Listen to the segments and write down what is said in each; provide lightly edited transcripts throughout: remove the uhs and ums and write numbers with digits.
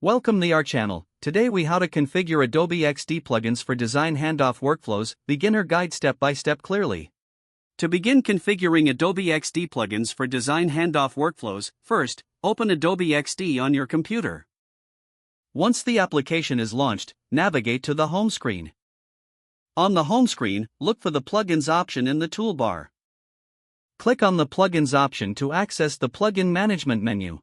Welcome to our channel. Today we how to configure Adobe XD plugins for design handoff workflows, beginner guide step by step clearly. To begin configuring Adobe XD plugins for design handoff workflows, first, open Adobe XD on your computer. Once the application is launched, navigate to the home screen. On the home screen, look for the Plugins option in the toolbar. Click on the Plugins option to access the Plugin Management menu.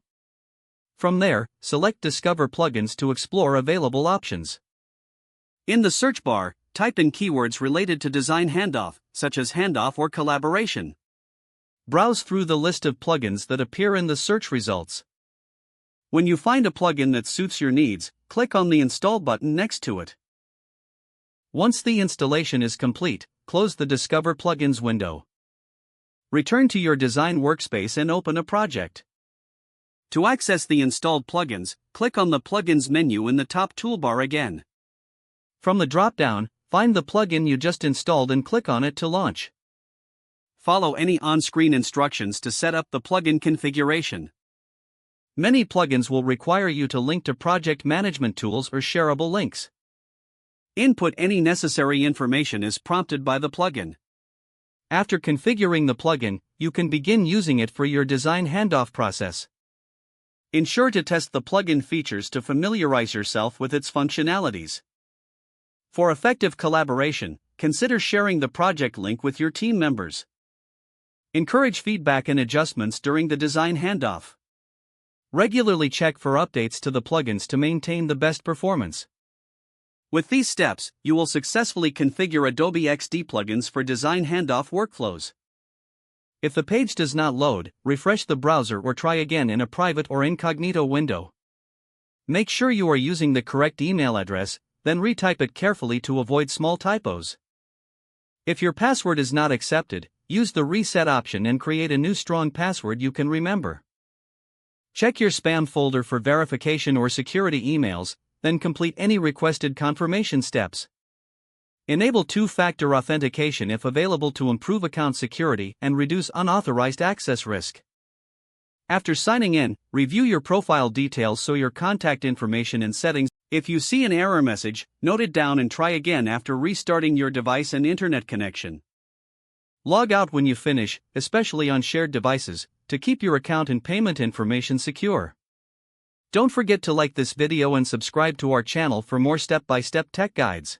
From there, select Discover Plugins to explore available options. In the search bar, type in keywords related to design handoff, such as handoff or collaboration. Browse through the list of plugins that appear in the search results. When you find a plugin that suits your needs, click on the Install button next to it. Once the installation is complete, close the Discover Plugins window. Return to your design workspace and open a project. To access the installed plugins, click on the Plugins menu in the top toolbar again. From the drop-down, find the plugin you just installed and click on it to launch. Follow any on-screen instructions to set up the plugin configuration. Many plugins will require you to link to project management tools or shareable links. Input any necessary information as prompted by the plugin. After configuring the plugin, you can begin using it for your design handoff process. Ensure to test the plugin features to familiarize yourself with its functionalities. For effective collaboration, consider sharing the project link with your team members. Encourage feedback and adjustments during the design handoff. Regularly check for updates to the plugins to maintain the best performance. With these steps, you will successfully configure Adobe XD plugins for design handoff workflows. If the page does not load, refresh the browser or try again in a private or incognito window. Make sure you are using the correct email address, then retype it carefully to avoid small typos. If your password is not accepted, use the reset option and create a new strong password you can remember. Check your spam folder for verification or security emails, then complete any requested confirmation steps. Enable two-factor authentication if available to improve account security and reduce unauthorized access risk. After signing in, review your profile details so your contact information and settings. If you see an error message, note it down and try again after restarting your device and internet connection. Log out when you finish, especially on shared devices, to keep your account and payment information secure. Don't forget to like this video and subscribe to our channel for more step-by-step tech guides.